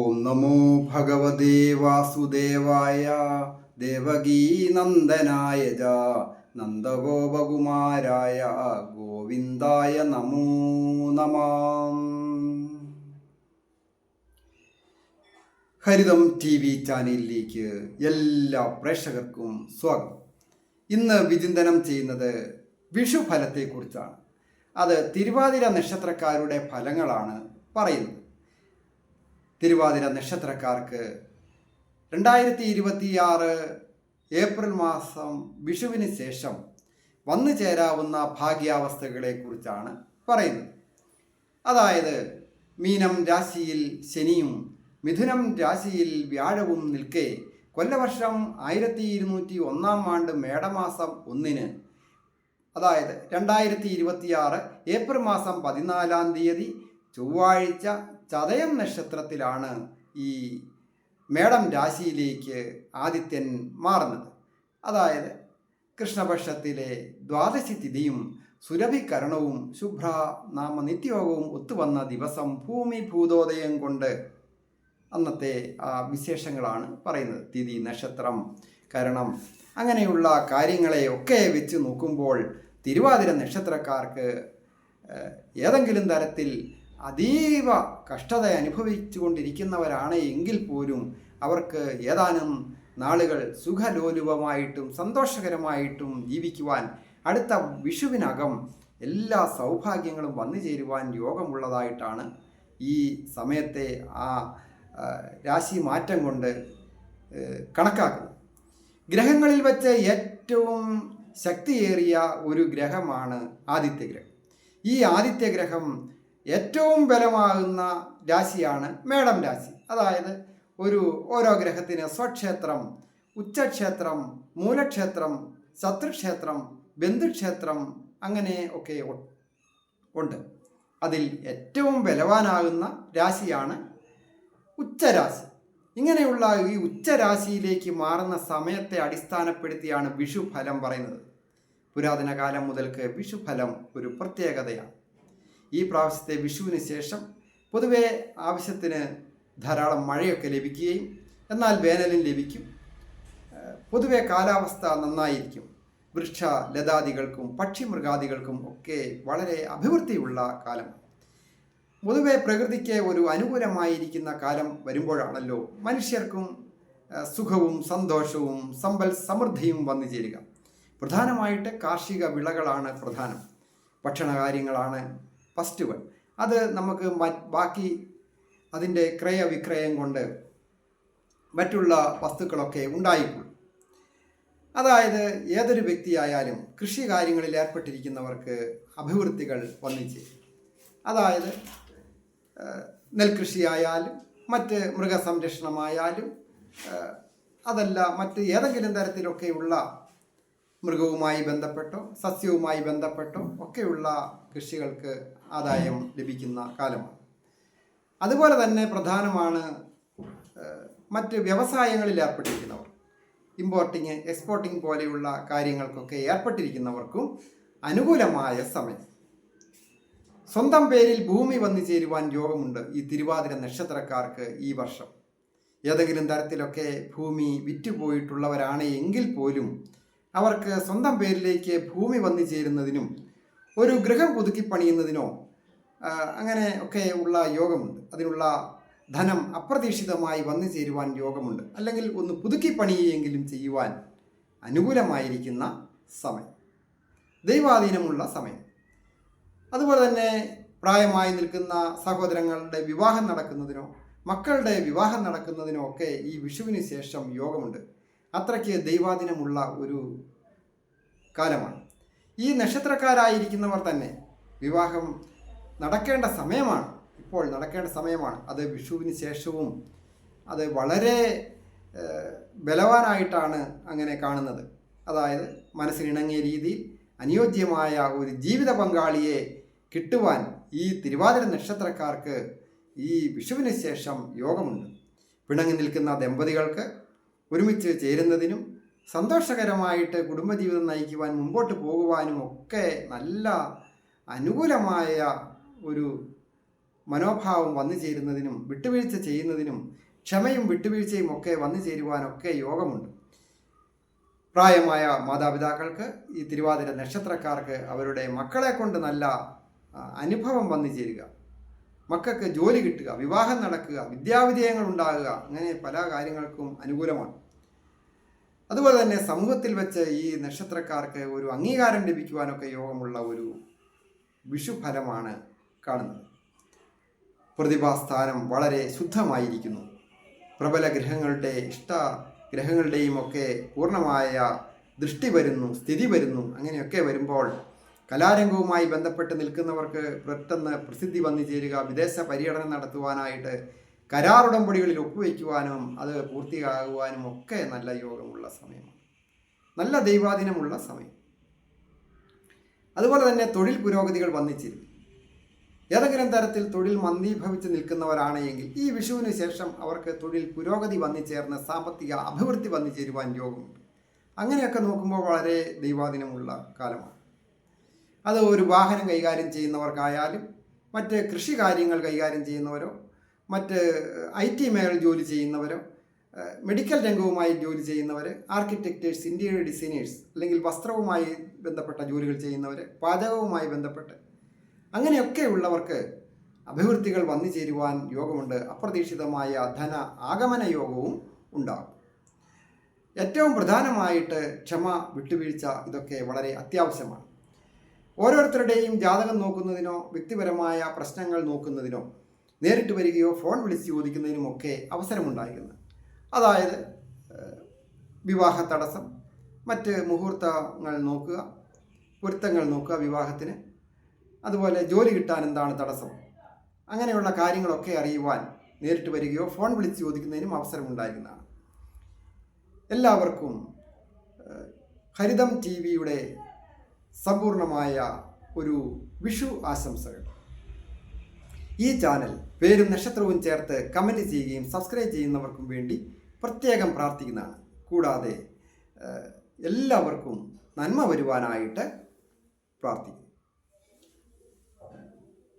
ഓം നമോ ഭഗവതേ വാസുദേവായ ദേവകീനന്ദനായ ച നന്ദഗോപകുമാരായ ഗോവിന്ദായ നമോ നമഃ. ഹരിതം ടി വി ചാനലിലേക്ക് എല്ലാ പ്രേക്ഷകർക്കും സ്വാഗതം. ഇന്ന് വിചിന്തനം ചെയ്യുന്നത് വിഷുഫലത്തെക്കുറിച്ചാണ്. അത് തിരുവാതിര നക്ഷത്രക്കാരുടെ ഫലങ്ങളാണ് പറയുന്നത്. തിരുവാതിര നക്ഷത്രക്കാർക്ക് 2026 ഏപ്രിൽ മാസം വിഷുവിന് ശേഷം വന്നു ചേരാവുന്ന ഭാഗ്യാവസ്ഥകളെക്കുറിച്ചാണ് പറയുന്നത്. അതായത് മീനം രാശിയിൽ ശനിയും മിഥുനം രാശിയിൽ വ്യാഴവും നിൽക്കെ കൊല്ലവർഷം 1201 ആണ്ട് മേടമാസം 1 അതായത് 2026 ഏപ്രിൽ മാസം 14 ചൊവ്വാഴ്ച ചതയം നക്ഷത്രത്തിലാണ് ഈ മേടം രാശിയിലേക്ക് ആദിത്യൻ മാറുന്നത്. അതായത് കൃഷ്ണപക്ഷത്തിലെ ദ്വാദശി തിഥിയും സുരഭികരണവും ശുഭ്ര നാമ നിത്യയോഗവും ഒത്തുവന്ന ദിവസം ഭൂമി ഭൂതോദയം കൊണ്ട് അന്നത്തെ ആ വിശേഷങ്ങളാണ് പറയുന്നത്. തിഥി, നക്ഷത്രം, കരണം, അങ്ങനെയുള്ള കാര്യങ്ങളെയൊക്കെ വെച്ച് നോക്കുമ്പോൾ തിരുവാതിര നക്ഷത്രക്കാർക്ക് ഏതെങ്കിലും തരത്തിൽ അതീവ കഷ്ടത അനുഭവിച്ചു കൊണ്ടിരിക്കുന്നവരാണ് എങ്കിൽ പോലും അവർക്ക് ഏതാനും നാളുകൾ സുഖലോലുപമായിട്ടും സന്തോഷകരമായിട്ടും ജീവിക്കുവാൻ അടുത്ത വിഷുവിനകം എല്ലാ സൗഭാഗ്യങ്ങളും വന്നു ചേരുവാൻ യോഗമുള്ളതായിട്ടാണ് ഈ സമയത്തെ ആ രാശി മാറ്റം കൊണ്ട് കണക്കാക്കുന്നത്. ഗ്രഹങ്ങളിൽ വെച്ച് ഏറ്റവും ശക്തിയേറിയ ഒരു ഗ്രഹമാണ് ആദിത്യഗ്രഹം. ഈ ആദിത്യഗ്രഹം ഏറ്റവും ബലമാകുന്ന രാശിയാണ് മേടം രാശി. അതായത് ഓരോ ഗ്രഹത്തിന് സ്വക്ഷേത്രം, ഉച്ചക്ഷേത്രം, മൂലക്ഷേത്രം, ശത്രുക്ഷേത്രം, ബന്ധുക്ഷേത്രം അങ്ങനെ ഒക്കെ ഉണ്ട്. അതിൽ ഏറ്റവും ബലവാനാകുന്ന രാശിയാണ് ഉച്ചരാശി. ഇങ്ങനെയുള്ള ഈ ഉച്ചരാശിയിലേക്ക് മാറുന്ന സമയത്തെ അടിസ്ഥാനപ്പെടുത്തിയാണ് വിഷുഫലം പറയുന്നത്. പുരാതന കാലം മുതൽക്ക് വിഷുഫലം ഒരു പ്രത്യേകതയാണ്. ഈ പ്രാവശ്യത്തെ വിഷുവിന് ശേഷം പൊതുവെ ആവശ്യത്തിന് ധാരാളം മഴയൊക്കെ ലഭിക്കുകയും എന്നാൽ വേനലും ലഭിക്കും. പൊതുവെ കാലാവസ്ഥ നന്നായിരിക്കും. വൃക്ഷ ലതാദികൾക്കും പക്ഷിമൃഗാദികൾക്കും ഒക്കെ വളരെ അഭിവൃദ്ധിയുള്ള കാലമാണ്. പൊതുവെ പ്രകൃതിക്ക് ഒരു അനുകൂലമായിരിക്കുന്ന കാലം വരുമ്പോഴാണല്ലോ മനുഷ്യർക്കും സുഖവും സന്തോഷവും സമ്പൽ സമൃദ്ധിയും വന്നു ചേരുക. പ്രധാനമായിട്ട് കാർഷിക വിളകളാണ് പ്രധാനം. ഭക്ഷണകാര്യങ്ങളാണ് ഫസ്റ്റ് വൺ. അത് നമുക്ക് ബാക്കി അതിൻ്റെ ക്രയവിക്രയം കൊണ്ട് മറ്റുള്ള വസ്തുക്കളൊക്കെ ഉണ്ടായിക്കൊള്ളും. അതായത് ഏതൊരു വ്യക്തിയായാലും കൃഷി കാര്യങ്ങളിൽ ഏർപ്പെട്ടിരിക്കുന്നവർക്ക് അഭിവൃദ്ധികൾ വന്നിച്ചേരും. അതായത് നെൽകൃഷിയായാലും മറ്റ് മൃഗസംരക്ഷണമായാലും അതല്ല മറ്റ് ഏതെങ്കിലും തരത്തിലൊക്കെയുള്ള മൃഗവുമായി ബന്ധപ്പെട്ടോ സസ്യവുമായി ബന്ധപ്പെട്ടോ ഒക്കെയുള്ള കൃഷികൾക്ക് ആദായം ലഭിക്കുന്ന കാലമാണ്. അതുപോലെ തന്നെ പ്രധാനമാണ് മറ്റ് വ്യവസായങ്ങളിൽ ഏർപ്പെട്ടിരിക്കുന്നവർ, ഇമ്പോർട്ടിങ് എക്സ്പോർട്ടിങ് പോലെയുള്ള കാര്യങ്ങൾക്കൊക്കെ ഏർപ്പെട്ടിരിക്കുന്നവർക്കും അനുകൂലമായ സമയം. സ്വന്തം പേരിൽ ഭൂമി വന്നു ചേരുവാൻ യോഗമുണ്ട് ഈ തിരുവാതിര നക്ഷത്രക്കാർക്ക് ഈ വർഷം. ഏതെങ്കിലും തരത്തിലൊക്കെ ഭൂമി വിറ്റുപോയിട്ടുള്ളവരാണ് എങ്കിൽ പോലും അവർക്ക് സ്വന്തം പേരിലേക്ക് ഭൂമി വന്നു ചേരുന്നതിനും ഒരു ഗൃഹം പുതുക്കി പണിയുന്നതിനോ അങ്ങനെ ഒക്കെ ഉള്ള യോഗമുണ്ട്. അതിനുള്ള ധനം അപ്രതീക്ഷിതമായി വന്നു ചേരുവാൻ യോഗമുണ്ട്. അല്ലെങ്കിൽ ഒന്ന് പുതുക്കി പണിയെങ്കിലും ചെയ്യുവാൻ അനുകൂലമായിരിക്കുന്ന സമയം, ദൈവാധീനമുള്ള സമയം. അതുപോലെ തന്നെ പ്രായമായി നിൽക്കുന്ന സഹോദരങ്ങളുടെ വിവാഹം നടക്കുന്നതിനോ മക്കളുടെ വിവാഹം നടക്കുന്നതിനോ ഒക്കെ ഈ വിഷുവിന് ശേഷം യോഗമുണ്ട്. അത്രയ്ക്ക് ദൈവാധീനമുള്ള ഒരു കാലമാണ്. ഈ നക്ഷത്രക്കാരായിരിക്കുന്നവർ തന്നെ വിവാഹം നടക്കേണ്ട സമയമാണ്, ഇപ്പോൾ നടക്കേണ്ട സമയമാണ്. അത് വിഷുവിന് ശേഷവും അത് വളരെ ബലവാനായിട്ടാണ് അങ്ങനെ കാണുന്നത്. അതായത് മനസ്സിനിണങ്ങിയ രീതിയിൽ അനുയോജ്യമായ ഒരു ജീവിത പങ്കാളിയെ കിട്ടുവാൻ ഈ തിരുവാതിര നക്ഷത്രക്കാർക്ക് ഈ വിഷുവിന് ശേഷം യോഗമുണ്ട്. പിണങ്ങി നിൽക്കുന്ന ദമ്പതികൾക്ക് ഒരുമിച്ച് ചേരുന്നതിനും സന്തോഷകരമായിട്ട് കുടുംബജീവിതം നയിക്കുവാൻ മുമ്പോട്ട് പോകുവാനും ഒക്കെ നല്ല അനുകൂലമായ ഒരു മനോഭാവം വന്നു ചേരുന്നതിനും വിട്ടുവീഴ്ച ചെയ്യുന്നതിനും ക്ഷമയും വിട്ടുവീഴ്ചയും ഒക്കെ വന്നു ചേരുവാനൊക്കെ യോഗമുണ്ട്. പ്രായമായ മാതാപിതാക്കൾക്ക് ഈ തിരുവാതിര നക്ഷത്രക്കാർക്ക് അവരുടെ മക്കളെ കൊണ്ട് നല്ല അനുഭവം വന്നു ചേരുക, മക്കൾക്ക് ജോലി കിട്ടുക, വിവാഹം നടക്കുക, വിദ്യാവിജയങ്ങൾ ഉണ്ടാകുക, അങ്ങനെ പല കാര്യങ്ങൾക്കും അനുകൂലമാണ്. അതുപോലെ തന്നെ സമൂഹത്തിൽ വെച്ച് ഈ നക്ഷത്രക്കാർക്ക് ഒരു അംഗീകാരം ലഭിക്കുവാനൊക്കെ യോഗമുള്ള ഒരു വിഷുഫലമാണ് കാണുന്നത്. പ്രതിഭാസ്ഥാനം വളരെ ശുദ്ധമായിരിക്കുന്നു. പ്രബല ഗ്രഹങ്ങളുടെ ഗ്രഹങ്ങളുടെയും ഒക്കെ പൂർണ്ണമായ ദൃഷ്ടി വരുന്നു, സ്ഥിതി വരുന്നു. അങ്ങനെയൊക്കെ വരുമ്പോൾ കലാരംഗവുമായി ബന്ധപ്പെട്ട് നിൽക്കുന്നവർക്ക് പെട്ടെന്ന് പ്രസിദ്ധി വന്നു ചേരുക, വിദേശ പര്യടനം നടത്തുവാനായിട്ട് കരാറുടമ്പടികളിൽ ഒപ്പുവയ്ക്കുവാനും അത് പൂർത്തിയാകുവാനും ഒക്കെ നല്ല യോഗമുള്ള സമയമാണ്, നല്ല ദൈവാധീനമുള്ള സമയം. അതുപോലെ തന്നെ തൊഴിൽ പുരോഗതികൾ വന്നിച്ചിരും. ഏതെങ്കിലും തരത്തിൽ തൊഴിൽ മന്ദീഭവിച്ച് നിൽക്കുന്നവരാണ് എങ്കിൽ ഈ വിഷുവിന് ശേഷം അവർക്ക് തൊഴിൽ പുരോഗതി വന്നു ചേർന്ന് സാമ്പത്തിക അഭിവൃദ്ധി വന്നു ചേരുവാൻ യോഗമുണ്ട്. അങ്ങനെയൊക്കെ നോക്കുമ്പോൾ വളരെ ദൈവാധീനമുള്ള കാലമാണ്. അത് ഒരു വാഹനം കൈകാര്യം ചെയ്യുന്നവർക്കായാലും മറ്റ് കൃഷി കാര്യങ്ങൾ കൈകാര്യം ചെയ്യുന്നവരോ മറ്റ് IT മേഖലയിൽ ജോലി ചെയ്യുന്നവരോ മെഡിക്കൽ രംഗവുമായി ജോലി ചെയ്യുന്നവർ, ആർക്കിടെക്റ്റേഴ്സ്, ഇൻറ്റീരിയർ ഡിസൈനേഴ്സ്, അല്ലെങ്കിൽ വസ്ത്രവുമായി ബന്ധപ്പെട്ട ജോലികൾ ചെയ്യുന്നവർ, പാചകവുമായി ബന്ധപ്പെട്ട് അങ്ങനെയൊക്കെ ഉള്ളവർക്ക് അഭിവൃദ്ധികൾ വന്നു ചേരുവാൻ യോഗമുണ്ട്. അപ്രതീക്ഷിതമായ ധന ആഗമന യോഗവും ഉണ്ടാകും. ഏറ്റവും പ്രധാനമായിട്ട് ക്ഷമ, വിട്ടുവീഴ്ച, ഇതൊക്കെ വളരെ അത്യാവശ്യമാണ്. ഓരോരുത്തരുടെയും ജാതകം നോക്കുന്നതിനോ വ്യക്തിപരമായ പ്രശ്നങ്ങൾ നോക്കുന്നതിനോ നേരിട്ട് വരികയോ ഫോൺ വിളിച്ച് ചോദിക്കുന്നതിനുമൊക്കെ അവസരമുണ്ടായിരുന്നു. അതായത് വിവാഹ തടസ്സം, മറ്റ് മുഹൂർത്തങ്ങൾ നോക്കുക, പൊരുത്തങ്ങൾ നോക്കുക വിവാഹത്തിന്, അതുപോലെ ജോലി കിട്ടാൻ എന്താണ് തടസ്സം, അങ്ങനെയുള്ള കാര്യങ്ങളൊക്കെ അറിയുവാൻ നേരിട്ട് വരികയോ ഫോൺ വിളിച്ച് ചോദിക്കുന്നതിനും അവസരമുണ്ടായിരുന്നതാണ്. എല്ലാവർക്കും ഹരിതം TV-യുടെ സമ്പൂർണമായ ഒരു വിഷു ആശംസകൾ. ഈ ചാനൽ പേരും നക്ഷത്രവും ചേർത്ത് കമൻറ്റ് ചെയ്യുകയും സബ്സ്ക്രൈബ് ചെയ്യുന്നവർക്കും വേണ്ടി പ്രത്യേകം പ്രാർത്ഥിക്കുന്നതാണ്. കൂടാതെ എല്ലാവർക്കും നന്മ വരുവാനായിട്ട് പ്രാർത്ഥിക്കുന്നു.